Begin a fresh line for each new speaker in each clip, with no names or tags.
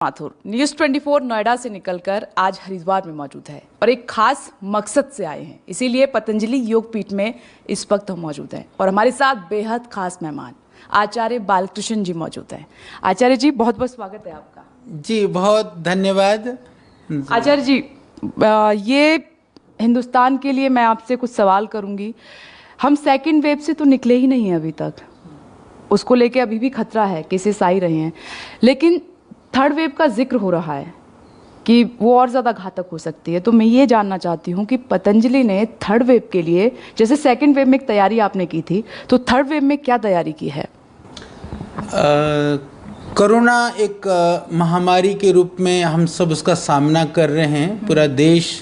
Mathur news 24 Noida से निकलकर आज हरिद्वार में मौजूद है और एक खास मकसद से आए हैं। इसीलिए पतंजलि योग पीठ में इस वक्त हम मौजूद हैं और हमारे साथ बेहद खास मेहमान आचार्य बालकृष्ण जी मौजूद हैं। आचार्य जी, बहुत बहुत स्वागत है आपका।
जी बहुत धन्यवाद।
आचार्य जी, ये हिंदुस्तान के लिए मैं आपसे कुछ सवाल करूंगी। हम सेकेंड वेव से तो निकले ही नहीं हैं अभी तक, उसको लेके अभी भी खतरा है, केसेस आ ही रहे हैं, लेकिन थर्ड वेव का जिक्र हो रहा है कि वो और ज़्यादा घातक हो सकती है। तो मैं ये जानना चाहती हूँ कि पतंजलि ने थर्ड वेव के लिए, जैसे सेकेंड वेव में एक तैयारी आपने की थी, तो थर्ड वेव में क्या तैयारी की है?
कोरोना एक महामारी के रूप में हम सब उसका सामना कर रहे हैं। पूरा देश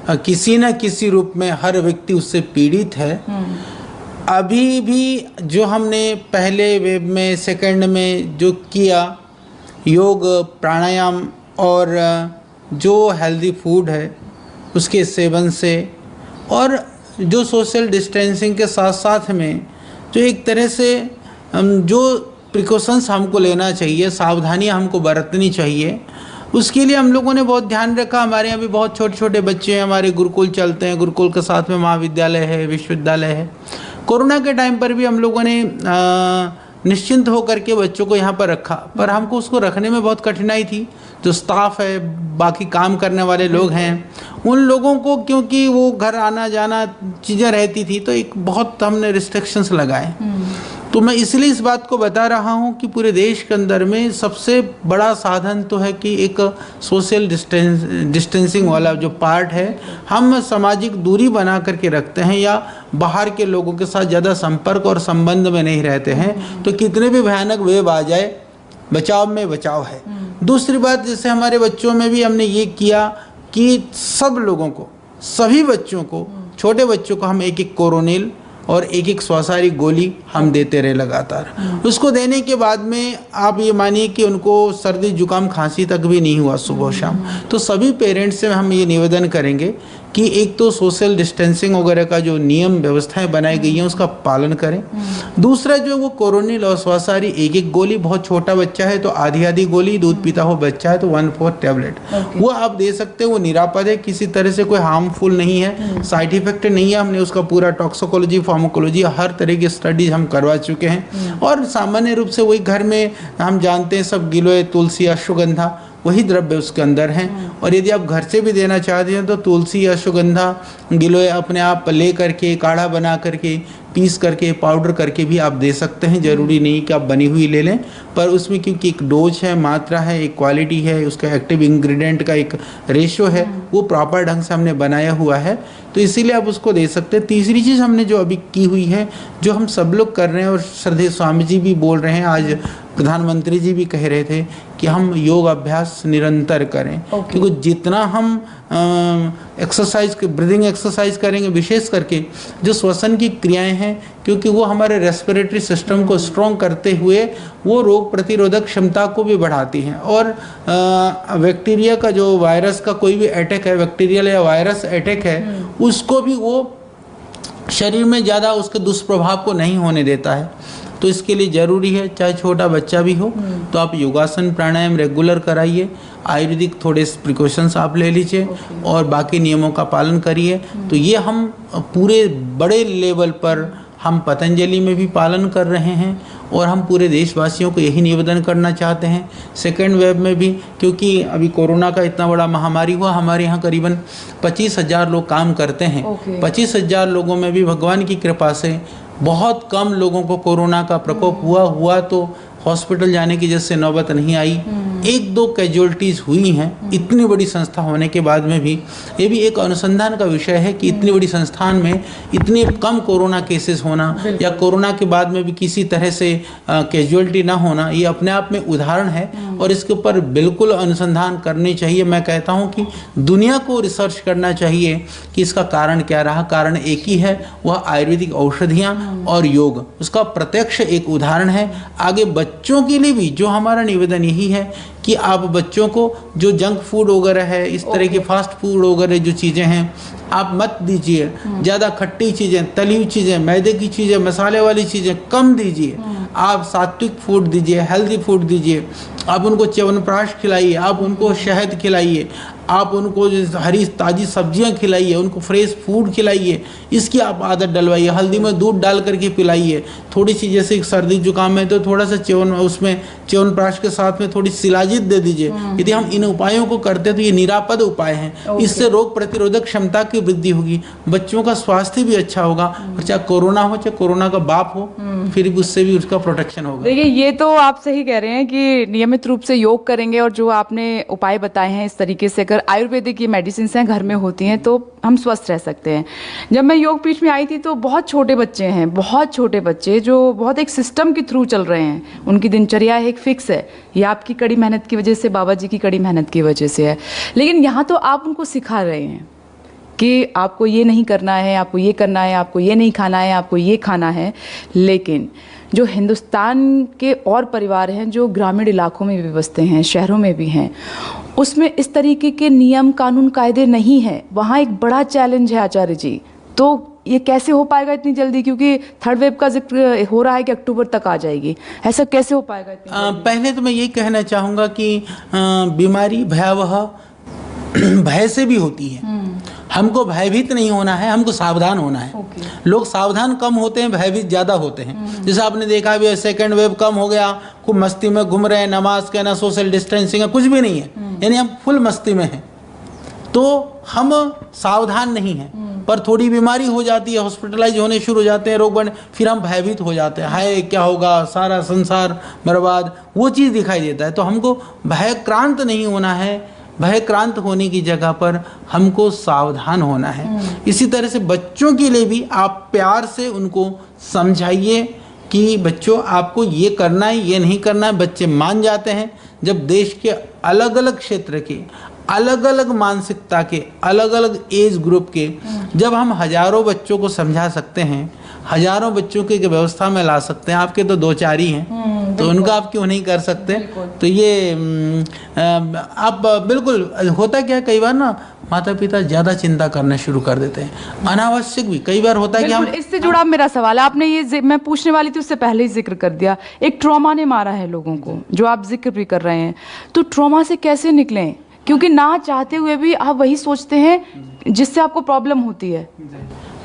किसी न किसी रूप में, हर व्यक्ति उससे पीड़ित है। अभी भी जो हमने पहले वेव में, सेकेंड में जो किया, योग, प्राणायाम और जो हेल्दी फूड है उसके सेवन से, और जो सोशल डिस्टेंसिंग के साथ साथ में जो एक तरह से जो प्रिकॉशंस हमको लेना चाहिए, सावधानियां हमको बरतनी चाहिए, उसके लिए हम लोगों ने बहुत ध्यान रखा। हमारे यहाँ भी बहुत छोटे छोटे बच्चे हैं, हमारे गुरुकुल चलते हैं, गुरुकुल के साथ में महाविद्यालय है, विश्वविद्यालय है। कोरोना के टाइम पर भी हम लोगों ने निश्चिंत होकर के बच्चों को यहाँ पर रखा, पर हमको उसको रखने में बहुत कठिनाई थी। जो स्टाफ है, बाकी काम करने वाले लोग हैं, उन लोगों को, क्योंकि वो घर आना जाना चीज़ें रहती थी, तो एक बहुत हमने रिस्ट्रिक्शंस लगाए। तो मैं इसलिए इस बात को बता रहा हूँ कि पूरे देश के अंदर में सबसे बड़ा साधन तो है कि एक सोशल डिस्टेंसिंग वाला जो पार्ट है, हम सामाजिक दूरी बना करके रखते हैं या बाहर के लोगों के साथ ज़्यादा संपर्क और संबंध में नहीं रहते हैं, तो कितने भी भयानक वेव आ जाए, बचाव में बचाव है। दूसरी बात, जैसे हमारे बच्चों में भी हमने ये किया कि सब लोगों को, सभी बच्चों को, छोटे बच्चों को हम एक एक कोरोनिल और एक एक श्वासाहारी गोली हम देते रहे लगातार। उसको देने के बाद में आप ये मानिए कि उनको सर्दी जुकाम खांसी तक भी नहीं हुआ सुबह शाम। तो सभी पेरेंट्स से हम ये निवेदन करेंगे कि एक तो सोशल डिस्टेंसिंग वगैरह का जो नियम व्यवस्थाएं बनाई गई हैं उसका पालन करें। दूसरा, जो वो कोरोनिल और श्वासाहारी एक एक गोली, बहुत छोटा बच्चा है तो आधी आधी गोली, दूध पीता हो बच्चा है तो 1/4 टैबलेट वो आप दे सकते हैं। वो निरापद है, किसी तरह से कोई हार्मफुल नहीं है, साइड इफेक्ट नहीं है। हमने उसका पूरा टॉक्सिकोलॉजी, फार्माकोलॉजी, हर तरह की स्टडीज हम करवा चुके हैं। और सामान्य रूप से वही घर में हम जानते हैं सब, गिलोय, तुलसी, अश्वगंधा, वही द्रव्य उसके अंदर हैं। और यदि आप घर से भी देना चाहते हैं तो तुलसी, अश्वगंधा, गिलोय अपने आप ले करके, काढ़ा बना करके, पीस करके, पाउडर करके भी आप दे सकते हैं। ज़रूरी नहीं कि आप बनी हुई ले लें, पर उसमें क्योंकि एक डोज है, मात्रा है, एक क्वालिटी है, उसका एक्टिव इंग्रेडिएंट का एक रेशो है, वो प्रॉपर ढंग से हमने बनाया हुआ है, तो इसीलिए आप उसको दे सकते हैं। तीसरी चीज़ हमने जो अभी की हुई है, जो हम सब लोग कर रहे हैं और श्रद्धेय स्वामी जी भी बोल रहे हैं, आज प्रधानमंत्री जी भी कह रहे थे कि हम योग अभ्यास निरंतर करें। क्योंकि जितना हम एक्सरसाइज, ब्रीदिंग एक्सरसाइज करेंगे, विशेष करके जो श्वसन की क्रियाएं हैं, क्योंकि वो हमारे रेस्पिरेटरी सिस्टम को स्ट्रॉन्ग करते हुए वो रोग प्रतिरोधक क्षमता को भी बढ़ाती हैं। और बैक्टीरिया का, जो वायरस का कोई भी अटैक है, बैक्टीरियल या वायरस अटैक है, उसको भी वो शरीर में ज़्यादा उसके दुष्प्रभाव को नहीं होने देता है। तो इसके लिए ज़रूरी है, चाहे छोटा बच्चा भी हो, तो आप योगासन, प्राणायाम रेगुलर कराइए, आयुर्वेदिक थोड़े प्रिकॉशंस आप ले लीजिए और बाकी नियमों का पालन करिए। तो ये हम पूरे बड़े लेवल पर हम पतंजलि में भी पालन कर रहे हैं और हम पूरे देशवासियों को यही निवेदन करना चाहते हैं। सेकेंड वेव में भी, क्योंकि अभी कोरोना का इतना बड़ा महामारी हुआ, हमारे यहाँ करीबन 25,000 लोग काम करते हैं। 25,000 लोगों में भी भगवान की कृपा से बहुत कम लोगों को कोरोना का प्रकोप हुआ तो हॉस्पिटल जाने की जैसे नौबत नहीं आई। 1-2 कैजुअलिटीज़ हुई हैं इतनी बड़ी संस्था होने के बाद में भी। ये भी एक अनुसंधान का विषय है कि इतनी बड़ी संस्थान में इतने कम कोरोना केसेस होना या कोरोना के बाद में भी किसी तरह से कैजुअलिटी ना होना, ये अपने आप में उदाहरण है और इसके ऊपर बिल्कुल अनुसंधान करनी चाहिए। मैं कहता हूँ कि दुनिया को रिसर्च करना चाहिए कि इसका कारण क्या रहा। कारण एक ही है, वह आयुर्वेदिक औषधियाँ और योग उसका प्रत्यक्ष एक उदाहरण है। आगे बच्चों के लिए भी जो हमारा निवेदन यही है कि आप बच्चों को जो जंक फूड वगैरह है, इस तरह के फास्ट फूड वगैरह जो चीज़ें हैं, आप मत दीजिए। ज़्यादा खट्टी चीज़ें, तली हुई चीज़ें, मैदे की चीज़ें, मसाले वाली चीज़ें कम दीजिए। आप सात्विक फूड दीजिए, हेल्दी फूड दीजिए। आप उनको च्यवनप्राश खिलाइए, आप उनको शहद खिलाइए, आप उनको जो हरी ताज़ी सब्जियां खिलाइए, उनको फ्रेश फूड खिलाइए, इसकी आप आदत डलवाइए। हल्दी में दूध डाल करके पिलाइए। थोड़ी सी जैसे सर्दी जुकाम है तो थोड़ा सा उसमें च्यवनप्राश के साथ में थोड़ी शिलाजीत दे दीजिए। यदि हम इन उपायों को करते हैं तो ये निरापद उपाय हैं। इससे रोग प्रतिरोधक क्षमता की वृद्धि होगी, बच्चों का स्वास्थ्य भी अच्छा होगा, और चाहे कोरोना हो चाहे कोरोना का बाप हो, फिर भी उससे भी उसका प्रोटेक्शन होगा।
देखिए, ये तो आप सही कह रहे हैं कि नियमित रूप से योग करेंगे और जो आपने उपाय बताए हैं इस तरीके से, अगर आयुर्वेदिक ये मेडिसिन हैं घर में होती हैं तो हम स्वस्थ रह सकते हैं। जब मैं योग पीठ में आई थी तो बहुत छोटे बच्चे हैं, बहुत छोटे बच्चे जो बहुत एक सिस्टम के थ्रू चल रहे हैं, उनकी दिनचर्या एक फिक्स है। ये आपकी कड़ी मेहनत की वजह से, बाबा जी की कड़ी मेहनत की वजह से है। लेकिन यहाँ तो आप उनको सिखा रहे हैं कि आपको ये नहीं करना है, आपको ये करना है, आपको ये नहीं खाना है, आपको ये खाना है। लेकिन जो हिंदुस्तान के और परिवार हैं जो ग्रामीण इलाकों में भी बसते हैं, शहरों में भी हैं, उसमें इस तरीके के नियम कानून कायदे नहीं हैं। वहाँ एक बड़ा चैलेंज है आचार्य जी। तो ये कैसे हो पाएगा इतनी जल्दी, क्योंकि थर्ड वेव का जिक्र हो रहा है कि अक्टूबर तक आ जाएगी, ऐसा कैसे हो पाएगा इतनी जल्दी?
पहले तो मैं यही कहना चाहूँगा कि बीमारी भयावह भय से भी होती है। हमको भयभीत नहीं होना है, हमको सावधान होना है। लोग सावधान कम होते हैं, भयभीत ज़्यादा होते हैं। जैसे आपने देखा भी सेकेंड वेव कम हो गया, खूब मस्ती में घूम रहे हैं, नमाज कहना, सोशल डिस्टेंसिंग है, कुछ भी नहीं है, यानी हम फुल मस्ती में हैं। तो हम सावधान नहीं हैं, पर थोड़ी बीमारी हो जाती है, हॉस्पिटलाइज होने शुरू हो जाते हैं, रोग बढ़ने, फिर हम भयभीत हो जाते हैं, हाय क्या होगा, सारा संसार बर्बाद, वो चीज़ दिखाई देता है। तो हमको भयक्रांत नहीं होना है, भयक्रांत होने की जगह पर हमको सावधान होना है। इसी तरह से बच्चों के लिए भी आप प्यार से उनको समझाइए कि बच्चों आपको ये करना है, ये नहीं करना है। बच्चे मान जाते हैं जब देश के अलग अलग क्षेत्र के, अलग अलग मानसिकता के, अलग अलग एज ग्रुप के, जब हम हजारों बच्चों को समझा सकते हैं, हजारों बच्चों की व्यवस्था में ला सकते हैं। आपके तो दो चार ही हैं, तो उनका आप क्यों नहीं कर सकते? तो ये आप बिल्कुल, होता क्या कई बार ना माता पिता ज़्यादा चिंता करना शुरू कर देते हैं, अनावश्यक भी कई बार होता है कि हम।
इससे जुड़ा मेरा सवाल है, आपने ये मैं पूछने वाली थी उससे पहले ही जिक्र कर दिया। एक ट्रॉमा ने मारा है लोगों को, जो आप जिक्र भी कर रहे हैं, तो ट्रॉमा से कैसे निकलें? क्योंकि ना चाहते हुए भी आप वही सोचते हैं जिससे आपको प्रॉब्लम होती है।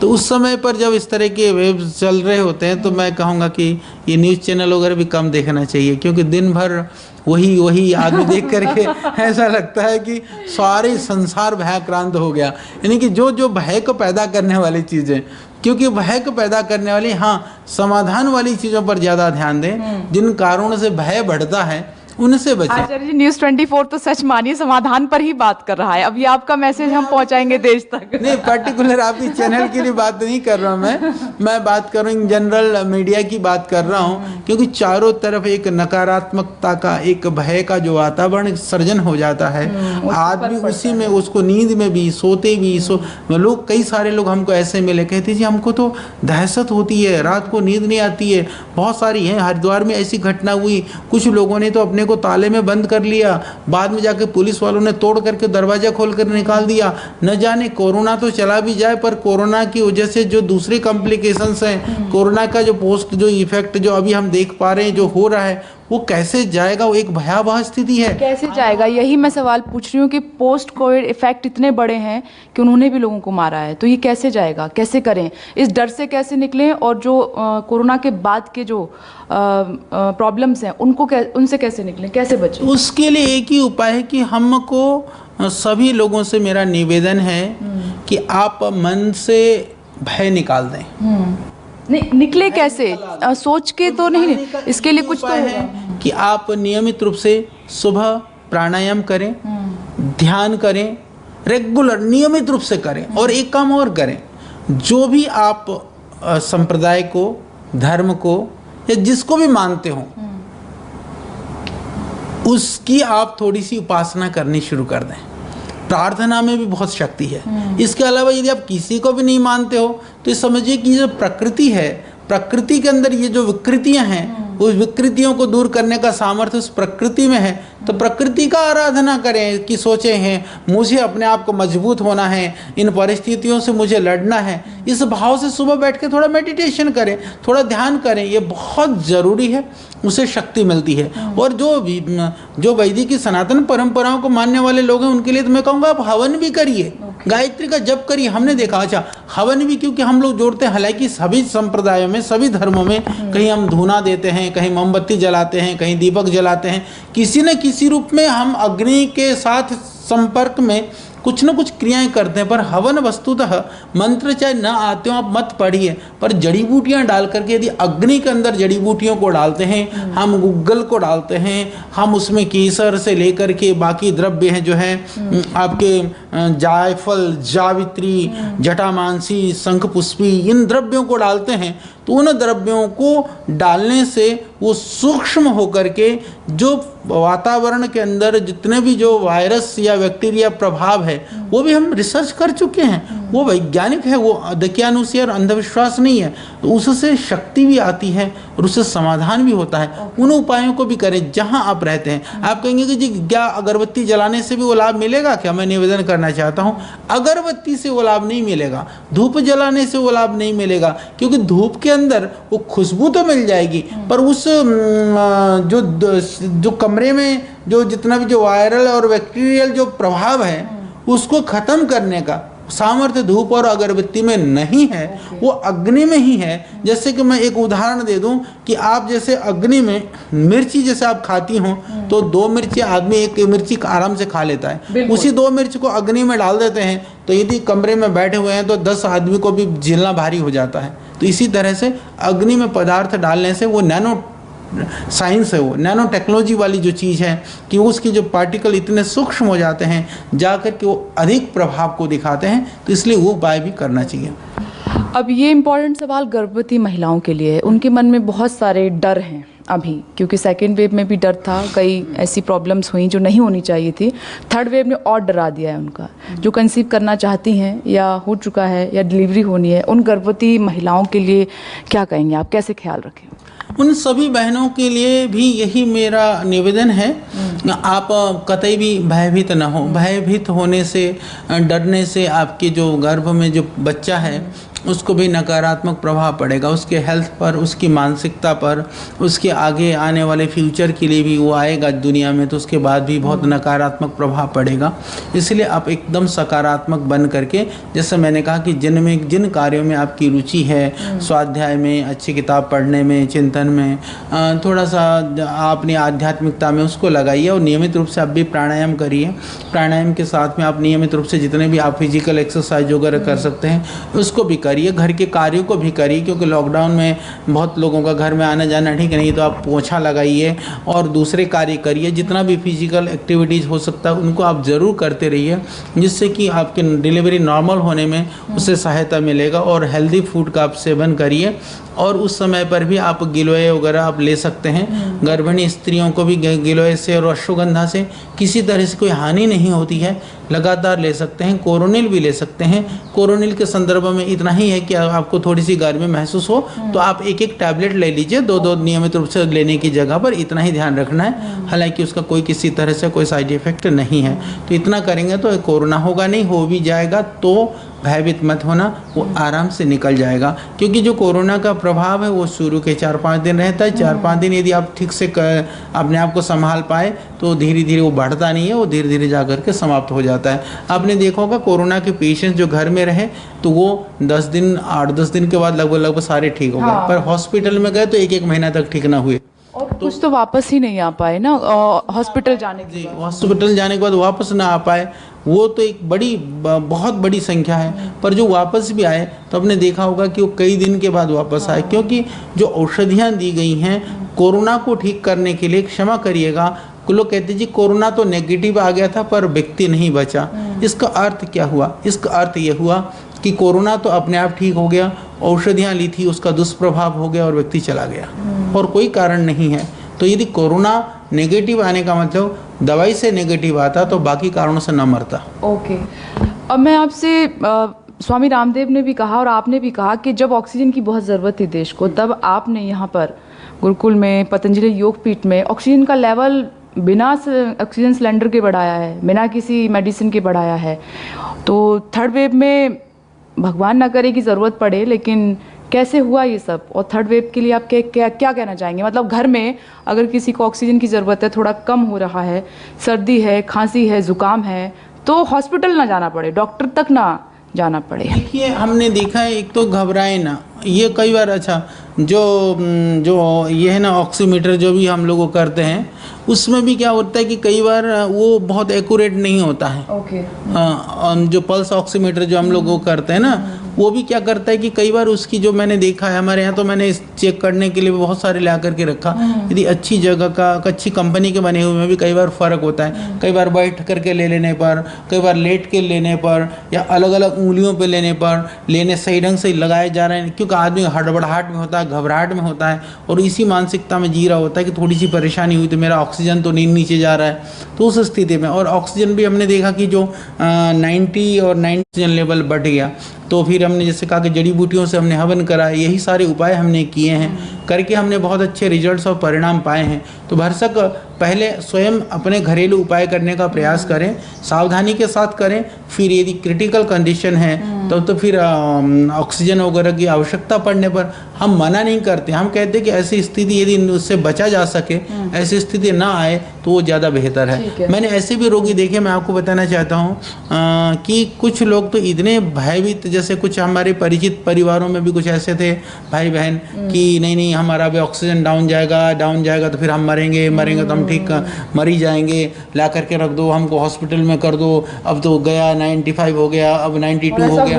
तो उस समय पर जब इस तरह के वेव चल रहे होते हैं तो मैं कहूँगा कि ये न्यूज़ चैनल वगैरह भी कम देखना चाहिए, क्योंकि दिन भर वही आदमी देख करके ऐसा लगता है कि सारे संसार भयाक्रांत हो गया। यानी कि जो भय को पैदा करने वाली चीज़ें, क्योंकि भय को पैदा करने वाली, हाँ, समाधान वाली चीज़ों पर ज़्यादा ध्यान दें। जिन कारणों से भय बढ़ता है उनसे बचें।
आचार्य जी, न्यूज़ 24 तो सच मानिए समाधान पर ही बात कर रहा है। अब ये आपका मैसेज हम पहुंचाएंगे देश तक।
नहीं, पर्टिकुलर आपकी चैनल की बात नहीं कर रहा हूँ मैं बात कर रहा हूँ जनरल मीडिया की बात कर रहा हूँ, क्योंकि चारों तरफ एक नकारात्मकता का, एक भय का जो वातावरण सर्जन हो जाता है, आदमी उसी में, उसको नींद में भी, सोते भी, लोग, कई सारे लोग हमको ऐसे मिले, कहते जी हमको तो दहशत होती है, रात को नींद नहीं आती है। बहुत सारी हैं, हरिद्वार में ऐसी घटना हुई, कुछ लोगों ने तो अपने को ताले में बंद कर लिया, बाद में जाके पुलिस वालों ने तोड़ करके दरवाजा खोल कर निकाल दिया। न जाने कोरोना तो चला भी जाए, पर कोरोना की वजह से जो दूसरे कॉम्प्लिकेशंस हैं, कोरोना का जो पोस्ट जो इफेक्ट जो अभी हम देख पा रहे हैं जो हो रहा है, वो कैसे जाएगा? वो एक भयावह स्थिति है।
कैसे जाएगा, यही मैं सवाल पूछ रही हूँ कि पोस्ट कोविड इफेक्ट इतने बड़े हैं कि उन्होंने भी लोगों को मारा है, तो ये कैसे जाएगा, कैसे करें, इस डर से कैसे निकलें, और जो कोरोना के बाद के जो प्रॉब्लम्स हैं उनसे कैसे निकलें, कैसे बचें?
उसके लिए एक ही उपाय है कि हमको, सभी लोगों से मेरा निवेदन है कि आप मन से भय निकाल दें।
नहीं, निकले कैसे? सोच के तो नहीं, इसके लिए कुछ तो है
कि आप नियमित रूप से सुबह प्राणायाम करें, ध्यान करें, रेगुलर नियमित रूप से करें। और एक काम और करें, जो भी आप संप्रदाय को, धर्म को, या जिसको भी मानते हो, उसकी आप थोड़ी सी उपासना करनी शुरू कर दें। प्रार्थना में भी बहुत शक्ति है। इसके अलावा यदि आप किसी को भी नहीं मानते हो तो समझिए कि जो प्रकृति है, प्रकृति के अंदर ये जो विकृतियां हैं, उस विकृतियों को दूर करने का सामर्थ्य उस प्रकृति में है, तो प्रकृति का आराधना करें कि सोचे हैं मुझे अपने आप को मजबूत होना है, इन परिस्थितियों से मुझे लड़ना है। इस भाव से सुबह बैठ के थोड़ा मेडिटेशन करें, थोड़ा ध्यान करें, ये बहुत ज़रूरी है, उससे शक्ति मिलती है। और जो वैदिक की सनातन परंपराओं को मानने वाले लोग हैं उनके लिए तो मैं कहूँगा आप हवन भी करिए, गायत्री का जप करिए। हमने देखा, अच्छा हवन भी क्योंकि हम लोग जोड़ते हैं, हालांकि सभी संप्रदायों में सभी धर्मों में कहीं हम धूना देते हैं, कहीं मोमबत्ती जलाते हैं, कहीं दीपक जलाते हैं, किसी न किसी रूप में हम अग्नि के साथ संपर्क में कुछ न कुछ क्रियाएं करते हैं। पर हवन वस्तुतः मंत्र चाहे न आते हो आप मत पढ़िए, पर जड़ी बूटियां डाल करके यदि अग्नि के अंदर जड़ी बूटियों को डालते हैं, हम गुग्गल को डालते हैं, हम उसमें केसर से लेकर के बाकी द्रव्य हैं जो है आपके जायफल, जावित्री, जटामांसी, शंखपुष्पी, इन द्रव्यों को डालते हैं, तो उन द्रव्यों को डालने से वो सूक्ष्म होकर के जो वातावरण के अंदर जितने भी जो वायरस या बैक्टीरिया प्रभाव है वो भी हम रिसर्च कर चुके हैं, वो वैज्ञानिक है, वो दकियानुसी और अंधविश्वास नहीं है, तो उससे शक्ति भी आती है और उससे समाधान भी होता है। उन उपायों को भी करें जहां आप रहते हैं। आप कहेंगे कि जी क्या अगरबत्ती जलाने से भी वो लाभ मिलेगा क्या? मैं निवेदन करना चाहता हूं, अगरबत्ती से वो लाभ नहीं मिलेगा, धूप जलाने से वो लाभ नहीं मिलेगा, क्योंकि धूप के अंदर वो खुशबू तो मिल जाएगी, पर उस जो कमरे में जो जितना भी जो वायरल और बैक्टीरियल जो प्रभाव है उसको खत्म करने का सामर्थ्य धूप और अगरबत्ती में नहीं है, वो अग्नि में ही है। जैसे कि मैं एक उदाहरण दे दूं कि आप जैसे अग्नि में मिर्ची जैसे आप खाती हो तो 2 मिर्ची आदमी 1 मिर्ची आराम से खा लेता है, उसी 2 मिर्च को अग्नि में डाल देते हैं तो यदि कमरे में बैठे हुए हैं तो 10 आदमी को भी झेलना भारी हो जाता है। तो इसी तरह से अग्नि में पदार्थ डालने से वो नैनो साइंस है, वो नैनो टेक्नोलॉजी वाली जो चीज़ है कि उसके जो पार्टिकल इतने सूक्ष्म हो जाते हैं जाकर के वो अधिक प्रभाव को दिखाते हैं, तो इसलिए वो उपाय भी करना चाहिए।
अब ये इम्पोर्टेंट सवाल गर्भवती महिलाओं के लिए है। उनके मन में बहुत सारे डर हैं अभी, क्योंकि सेकेंड वेव में भी डर था, कई ऐसी प्रॉब्लम्स हुई जो नहीं होनी चाहिए थी, थर्ड वेव ने और डरा दिया है उनका। जो कंसीव करना चाहती हैं या हो चुका है या डिलीवरी होनी है, उन गर्भवती महिलाओं के लिए क्या कहेंगे आप, कैसे ख्याल रखें?
उन सभी बहनों के लिए भी यही मेरा निवेदन है, आप कतई भी भयभीत न हो। भयभीत होने से, डरने से आपके जो गर्भ में जो बच्चा है उसको भी नकारात्मक प्रभाव पड़ेगा, उसके हेल्थ पर, उसकी मानसिकता पर, उसके आगे आने वाले फ्यूचर के लिए भी वो आएगा दुनिया में तो उसके बाद भी बहुत नकारात्मक प्रभाव पड़ेगा। इसलिए आप एकदम सकारात्मक बन करके, जैसे मैंने कहा कि जिन कार्यों में आपकी रुचि है, स्वाध्याय में, अच्छी किताब पढ़ने में, चिंतन में, थोड़ा सा अपनी आध्यात्मिकता में उसको लगाइए और नियमित रूप से आप भी प्राणायाम करिए। प्राणायाम के साथ में आप नियमित रूप से जितने भी आप फिजिकल एक्सरसाइज वगैरह कर सकते हैं उसको भी करिए, घर के कार्यों को भी करिए, क्योंकि लॉकडाउन में बहुत लोगों का घर में आना जाना ठीक नहीं, तो आप पोछा लगाइए और दूसरे कार्य करिए। जितना भी फिजिकल एक्टिविटीज़ हो सकता है उनको आप ज़रूर करते रहिए, जिससे कि आपकी डिलीवरी नॉर्मल होने में उससे सहायता मिलेगा। और हेल्दी फूड का आप सेवन करिए, और उस समय पर भी आप गिलोय वगैरह आप ले सकते हैं। गर्भिणी स्त्रियों को भी गिलोय से और अश्वगंधा से किसी तरह से कोई हानि नहीं होती है, लगातार ले सकते हैं। कोरोनिल भी ले सकते हैं। कोरोनिल के संदर्भ में इतना ही है कि आपको थोड़ी सी गर्मी महसूस हो तो आप 1-1 टैबलेट ले लीजिए, 2-2 नियमित रूप से लेने की जगह पर, इतना ही ध्यान रखना है। हालांकि उसका कोई किसी तरह से कोई साइड इफेक्ट नहीं है, तो इतना करेंगे तो कोरोना होगा नहीं, हो भी जाएगा तो भयभीत मत होना, वो आराम से निकल जाएगा। क्योंकि जो कोरोना का प्रभाव है वो शुरू के 4-5 दिन रहता है। 4-5 दिन यदि आप ठीक से अपने आप को संभाल पाए तो धीरे धीरे वो बढ़ता नहीं है, वो धीरे धीरे जा करके समाप्त हो जाता है। आपने देखा होगा कोरोना के पेशेंट्स जो घर में रहे तो वो 10 दिन 8-10 दिन के बाद लगभग सारे ठीक हो गए। हाँ। पर हॉस्पिटल में गए तो 1-1 महीना तक ठीक ना हुए,
और कुछ तो वापस ही नहीं आ पाए ना हॉस्पिटल जाने के बाद।
हॉस्पिटल जाने के बाद वापस ना आ पाए, वो तो एक बहुत बड़ी संख्या है। पर जो वापस भी आए तो आपने देखा होगा कि वो कई दिन के बाद वापस आए, क्योंकि जो औषधियाँ दी गई हैं कोरोना को ठीक करने के लिए, क्षमा करिएगा, लोग कहते जी कोरोना तो नेगेटिव आ गया था पर व्यक्ति नहीं बचा। इसका अर्थ क्या हुआ? इसका अर्थ ये हुआ कि कोरोना तो अपने आप ठीक हो गया, औषधियाँ ली थी, उसका दुष्प्रभाव हो गया और व्यक्ति चला गया, और कोई कारण नहीं है। तो यदि कोरोना नेगेटिव आने का मतलब दवाई से नेगेटिव आता तो बाकी कारणों से न मरता।
ओके। अब मैं आपसे, स्वामी रामदेव ने भी कहा और आपने भी कहा कि जब ऑक्सीजन की बहुत ज़रूरत थी देश को, तब आपने यहाँ पर गुरुकुल में, पतंजलि योगपीठ में ऑक्सीजन का लेवल बिना ऑक्सीजन सिलेंडर के बढ़ाया है, बिना किसी मेडिसिन के बढ़ाया है। तो थर्ड वेव में भगवान ना करे कि ज़रूरत पड़े, लेकिन कैसे हुआ ये सब? और थर्ड वेव के लिए आप क्या कहना चाहेंगे? मतलब घर में अगर किसी को ऑक्सीजन की ज़रूरत है, थोड़ा कम हो रहा है, सर्दी है, खांसी है, ज़ुकाम है, तो हॉस्पिटल ना जाना पड़े, डॉक्टर तक ना जाना पड़े।
देखिए, हमने देखा है, एक तो घबराए ना, ये कई बार अच्छा जो ये है ना ऑक्सीमीटर जो भी हम लोग करते हैं, उसमें भी क्या होता है कि कई बार वो बहुत एक्यूरेट नहीं होता है।
ओके।
जो पल्स ऑक्सीमीटर जो हम लोग वो करते हैं ना, वो भी क्या करता है कि कई बार उसकी, जो मैंने देखा है हमारे यहाँ, तो मैंने इस चेक करने के लिए बहुत सारे ला करके रखा। यदि अच्छी जगह का, अच्छी कंपनी के बने हुए में भी कई बार फ़र्क होता है। कई बार बैठ करके ले लेने पर, कई बार लेट के लेने पर, या अलग अलग उंगलियों पे लेने पर, लेने सही ढंग से लगाए जा रहे हैं, क्योंकि आदमी हड़बड़ाहट में होता है, घबराहट में होता है, और इसी मानसिकता में जी रहा होता है कि थोड़ी सी परेशानी हुई तो मेरा ऑक्सीजन तो नीचे जा रहा है। तो उस स्थिति में, और ऑक्सीजन भी हमने देखा कि जो 90 और 90 ऑक्सीजन लेवल बढ़ गया, तो फिर हमने जैसे कहा कि जड़ी बूटियों से हमने हवन करा, यही सारे उपाय हमने किए हैं, करके हमने बहुत अच्छे रिजल्ट्स और परिणाम पाए हैं। तो भरसक पहले स्वयं अपने घरेलू उपाय करने का प्रयास करें, सावधानी के साथ करें, फिर यदि क्रिटिकल कंडीशन है तो फिर ऑक्सीजन वगैरह की आवश्यकता पड़ने पर हम मना नहीं करते, हम कहते हैं कि ऐसी स्थिति यदि उससे बचा जा सके, ऐसी स्थिति ना आए तो वो ज़्यादा बेहतर है। मैंने ऐसे भी रोगी देखे, मैं आपको बताना चाहता हूँ कि कुछ लोग तो इतने भयभीत, जैसे कुछ हमारे परिचित परिवारों में भी कुछ ऐसे थे भाई बहन कि नहीं हमारा अभी ऑक्सीजन डाउन जाएगा तो फिर हम मरेंगे तो हम ठीक मर ही जाएंगे, ला करके रख दो, हमको हॉस्पिटल में कर दो, अब तो गया 95 हो गया, अब 92 हो गया।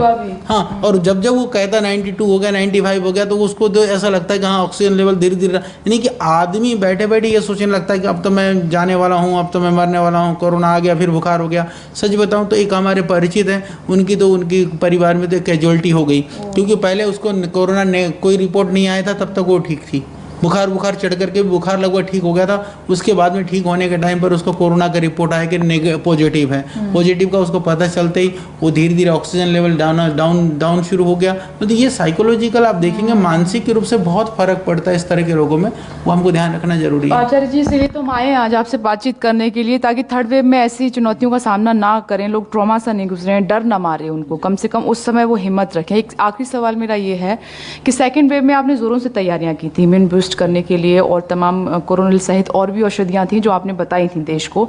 हाँ, और जब वो कहता 92 हो गया, 95 हो गया, तो उसको तो ऐसा लगता है कि हाँ ऑक्सीजन लेवल धीरे धीरे, यानी कि आदमी बैठे बैठे ये सोचने लगता है कि अब तो मैं जाने वाला हूँ, अब तो मैं मरने वाला हूँ, कोरोना आ गया, फिर बुखार हो गया। सच बताऊँ तो एक हमारे परिचित हैं, उनकी परिवार में तो कैजुअलिटी हो गई, क्योंकि पहले उसको कोरोना ने कोई रिपोर्ट नहीं आया था, तब तक वो ठीक थी, बुखार चढ़ करके बुखार लगभग ठीक हो गया था। उसके बाद में ठीक होने के टाइम पर उसको कोरोना का रिपोर्ट आया कि पॉजिटिव है। पॉजिटिव का उसको पता चलते ही वो धीरे धीरे ऑक्सीजन लेवल डाउन शुरू हो गया। तो ये साइकोलॉजिकल आप देखेंगे, मानसिक रूप से बहुत फर्क पड़ता है इस तरह के रोगों में, वो हमको ध्यान रखना जरूरी है।
आचार्य जी, इसलिए तो हम आए हैं आज आपसे बातचीत करने के लिए, ताकि थर्ड वेव में ऐसी चुनौतियों का सामना ना करें, लोग ट्रॉमा से नहीं गुजरे, डर ना मारे उनको, कम से कम उस समय वो हिम्मत रखें। एक आखिरी सवाल मेरा ये है कि सेकेंड वेव में आपने ज़ोरों से तैयारियाँ की थी इम्यून बूस्ट करने के लिए, और तमाम कोरोनिल सहित और भी औषधियाँ थी जो आपने बताई थी देश को।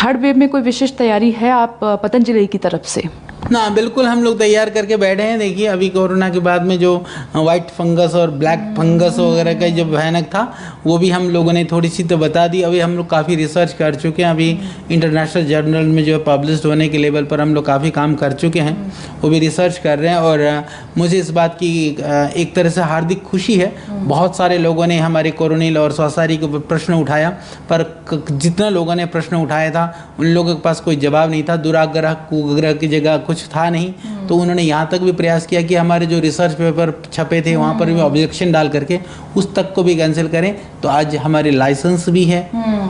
थर्ड वेव में कोई विशेष तैयारी है आप पतंजलि की तरफ से?
ना, बिल्कुल हम लोग तैयार करके बैठे हैं। देखिए, अभी कोरोना के बाद में जो वाइट फंगस और ब्लैक फंगस वगैरह का जो भयानक था, वो भी हम लोगों ने थोड़ी सी तो बता दी। अभी हम लोग काफ़ी रिसर्च कर चुके हैं, अभी इंटरनेशनल जर्नल में जो है पब्लिश्ड होने के लेवल पर हम लोग काफ़ी काम कर चुके हैं, वो भी रिसर्च कर रहे हैं। और मुझे इस बात की एक तरह से हार्दिक खुशी है, बहुत सारे लोगों ने हमारे कोरोनिल और स्वासारी के प्रश्न उठाया, पर जितना लोगों ने प्रश्न उठाया था उन लोगों के पास कोई जवाब नहीं था, दुराग्रह कुग्रह की जगह कुछ था नहीं। तो उन्होंने यहाँ तक भी प्रयास किया कि हमारे जो रिसर्च पेपर छपे थे वहाँ पर भी ऑब्जेक्शन डाल करके उस तक को भी कैंसिल करें। तो आज हमारे लाइसेंस भी है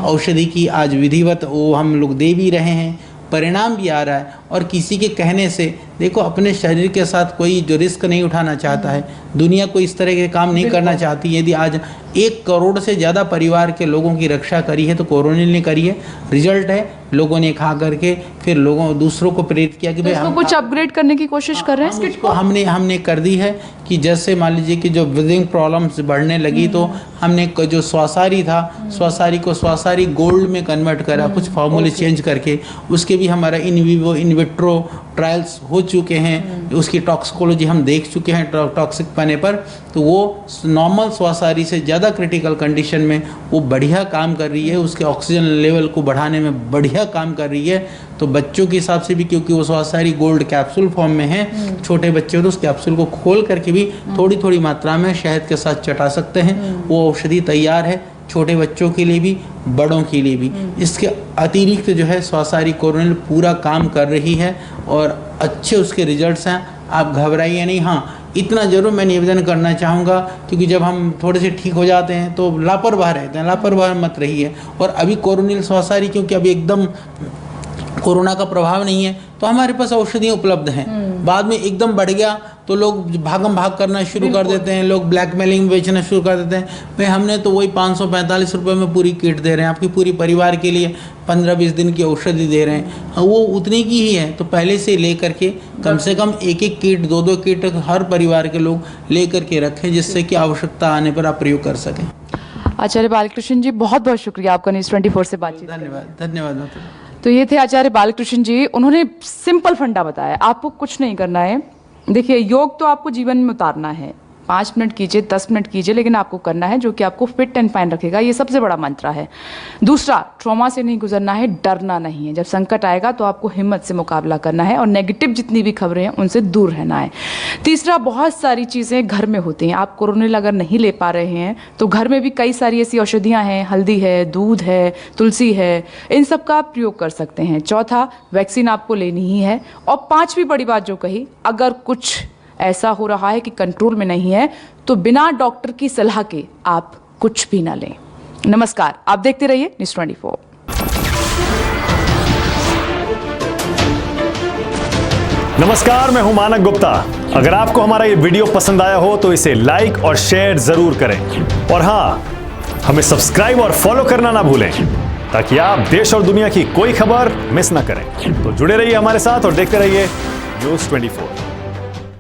औषधि की, आज विधिवत वो हम लोग दे भी रहे हैं, परिणाम भी आ रहा है। और किसी के कहने से, देखो, अपने शरीर के साथ कोई जो रिस्क नहीं उठाना चाहता है, दुनिया कोई इस तरह के काम नहीं करना चाहती। यदि आज 1 करोड़ से ज़्यादा परिवार के लोगों की रक्षा करी है तो कोरोनिल ने करी है। रिजल्ट है, लोगों ने खा करके फिर दूसरों को प्रेरित किया कि भाई
हम कुछ अपग्रेड करने की कोशिश कर रहे हैं।
इसको हमने कर दी है कि जैसे मान लीजिए कि जो ब्रीदिंग प्रॉब्लम्स बढ़ने लगी, तो हमने जो स्वासारी था, स्वासारी को स्वासारी गोल्ड में कन्वर्ट करा, कुछ फॉर्मूले चेंज करके। उसके भी हमारा in vivo in vitro trials हो चुके हैं, उसकी टॉक्सिकोलॉजी हम देख चुके हैं टॉक्सिक पने पर। तो वो नॉर्मल स्वासारी से ज़्यादा क्रिटिकल कंडीशन में वो बढ़िया काम कर रही है, उसके ऑक्सीजन लेवल को बढ़ाने में बढ़िया काम कर रही है। तो बच्चों के हिसाब से भी, क्योंकि वो स्वासारी गोल्ड कैप्सूल फॉर्म में है, छोटे बच्चे हो तो उस कैप्सूल को खोल करके भी थोड़ी थोड़ी मात्रा में शहद के साथ चटा सकते हैं। वो औषधि तैयार है, छोटे बच्चों के लिए भी, बड़ों के लिए भी। इसके अतिरिक्त जो है स्वासारी कोरोनिल पूरा काम कर रही है और अच्छे उसके रिजल्ट्स हैं। आप घबराइए नहीं। हाँ, इतना ज़रूर मैं निवेदन करना चाहूँगा, क्योंकि जब हम थोड़े से ठीक हो जाते हैं तो लापरवाह रहते हैं, लापरवाह मत रहिए। और अभी कोरोनिल स्वासारी, क्योंकि अभी एकदम कोरोना का प्रभाव नहीं है, तो हमारे पास औषधियाँ उपलब्ध हैं। बाद में एकदम बढ़ गया तो लोग भागम भाग करना शुरू कर देते हैं, लोग ब्लैकमेलिंग में बेचना शुरू कर देते हैं। भाई हमने तो वही 545 रुपये में पूरी किट दे रहे हैं, आपकी पूरी परिवार के लिए 15-20 दिन की औषधि दे रहे हैं, वो उतनी की ही है। तो पहले से ले करके कम से कम एक किट 2 किट हर परिवार के लोग ले करके रखें, जिससे कि आवश्यकता आने पर आप प्रयोग कर सकें।
आचार्य बालकृष्ण जी, बहुत बहुत शुक्रिया आपका न्यूज़ 24 से बातचीत।
धन्यवाद धन्यवाद।
तो ये थे आचार्य बालकृष्ण जी। उन्होंने सिंपल फंडा बताया, आपको कुछ नहीं करना है। देखिए, योग तो आपको जीवन में उतारना है, 5 मिनट कीजिए, 10 मिनट कीजिए, लेकिन आपको करना है जो कि आपको फिट एंड फाइन रखेगा। ये सबसे बड़ा मंत्र है। दूसरा, ट्रॉमा से नहीं गुजरना है, डरना नहीं है। जब संकट आएगा तो आपको हिम्मत से मुकाबला करना है और नेगेटिव जितनी भी खबरें हैं उनसे दूर रहना है। तीसरा, बहुत सारी चीज़ें घर में होती हैं। आप कोरोनिल अगर नहीं ले पा रहे हैं तो घर में भी कई सारी ऐसी औषधियाँ हैं, हल्दी है, दूध है, तुलसी है, इन सब का आप प्रयोग कर सकते हैं। चौथा, वैक्सीन आपको लेनी ही है। और 5वीं बड़ी बात जो कही, अगर कुछ ऐसा हो रहा है कि कंट्रोल में नहीं है तो बिना डॉक्टर की सलाह के आप कुछ भी ना लें। नमस्कार, आप देखते रहिए न्यूज़ 24।
नमस्कार, मैं हूं मानक गुप्ता। अगर आपको हमारा ये वीडियो पसंद आया हो तो इसे लाइक और शेयर जरूर करें, और हां, हमें सब्सक्राइब और फॉलो करना ना भूलें ताकि आप देश और दुनिया की कोई खबर मिस ना करें। तो जुड़े रहिए हमारे साथ और देखते रहिए न्यूज़ 24।